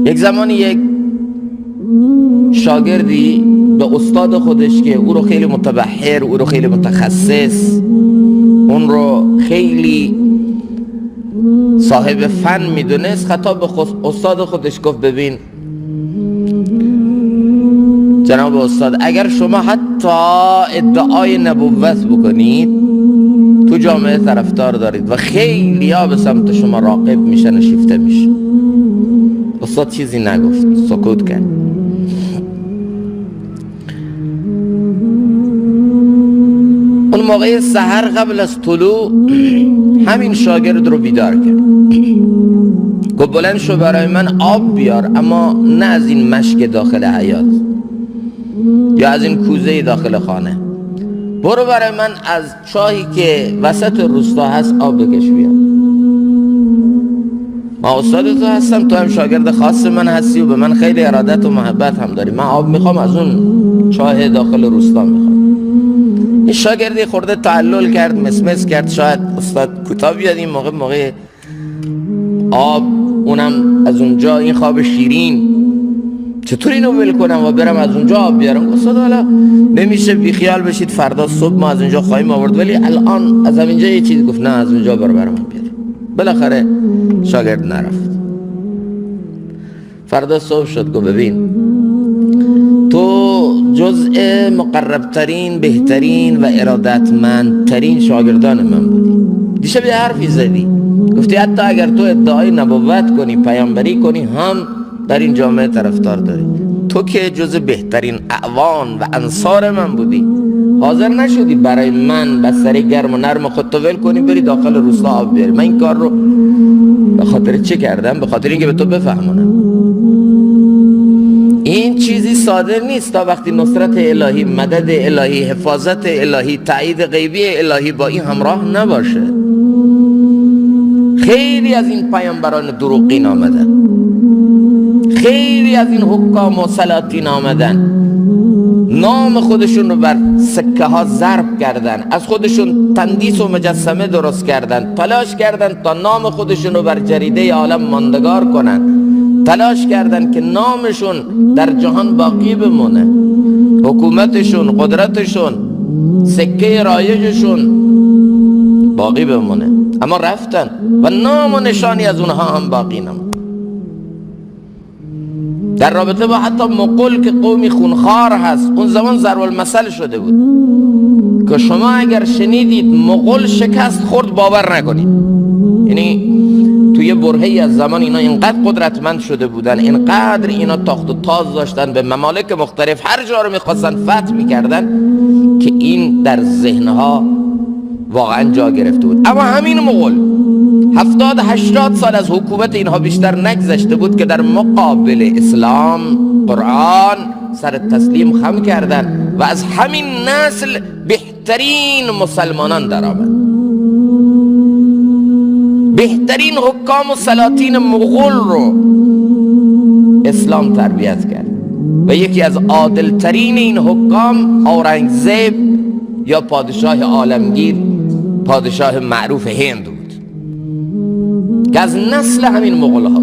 یک زمانی یک شاگردی به استاد خودش که او رو خیلی متبحر، او رو خیلی متخصص، اون رو خیلی صاحب فن میدونست، خطاب به استاد خودش گفت ببین جناب استاد، اگر شما حتی ادعای نبوت بکنید تو جامعه طرفدار دارید و خیلی ها به سمت شما راغب میشن و شیفته میشن. استاد چیزی نگفت، سکوت کرد. اون موقع سحر قبل از طلوع همین شاگرد رو بیدار کرد، گفت بلند شو برای من آب بیار، اما نه از این مشک داخل حیاط یا از این کوزه داخل خانه، برو برای من از چاهی که وسط روستا هست آب بکش بیار. ما استاد تو هستم، تو هم شاگرد خاص من هستی و به من خیلی ارادت و محبت هم داری، من آب میخوام، از اون چاه داخل روستا میخوام. این شاگردی خورده تعلل کرد، مسمس کرد، شاید استاد کوتاه بیاد این موقع آب، اونم از اونجا این خواب شیرین، چطور اینو ول کنم و برم از اونجا آب بیارم؟ استاد حالا نمیشه، بیخیال بشید، فردا صبح ما از اونجا خواهیم آورد، ولی الان از همینجا یه چیز گفت، نه از اونجا برام بیار. بالاخره شاگرد نرفت. فردا صبح شد، گفت ببین تو جزء مقربترین، بهترین و ارادتمندترین شاگردان من بودی. دیشب یه حرفی زدی، گفتی حتی اگر تو ادعای نبوت کنی، پیامبری کنی، هم در این جامعه طرفدار داری. تو که جزء بهترین اعوان و انصار من بودی، حاضر نشدی برای من بستری گرم و نرم خودتو ول کنی بری داخل روستا آب بیاری. من این کار رو به خاطر چه کردم؟ به خاطر اینکه به تو بفهمونم این چیزی صادر نیست تا وقتی نصرت الهی، مدد الهی، حفاظت الهی، تایید غیبی الهی با این همراه نباشه. خیلی از این پیامبران دروغین آمدن، خیلی از این حکام و سلاطین آمدن، نام خودشون رو بر سکه ها ضرب کردن، از خودشون تندیس و مجسمه درست کردن، تلاش کردن تا نام خودشون رو بر جریده عالم ماندگار کنن، تلاش کردن که نامشون در جهان باقی بمونه، حکومتشون، قدرتشون، سکه رایجشون باقی بمونه، اما رفتن و نام و نشانی از اونها هم باقی نموند. در رابطه با حتی مغول که قومی خونخوار هست، اون زمان ضرب المثل شده بود که شما اگر شنیدید مغول شکست خورد باور نکنید. یعنی توی برهه‌ای از زمان اینا اینقدر قدرتمند شده بودن، اینقدر اینا تاخت و تاز داشتن، به ممالک مختلف هر جا رو میخواستن فتح میکردن که این در ذهنها واقعا جا گرفته بود. اما همین مغول 70-80 سال از حکومت اینها بیشتر نگذشته بود که در مقابل اسلام، قرآن سر تسلیم خم کردن و از همین نسل بهترین مسلمانان در آمد. بهترین حکام و سلاطین مغول رو اسلام تربیت کرد و یکی از عادلترین این حکام اورنگزیب یا پادشاه عالمگیر، پادشاه معروف هند بود که از نسل همین مغول ها.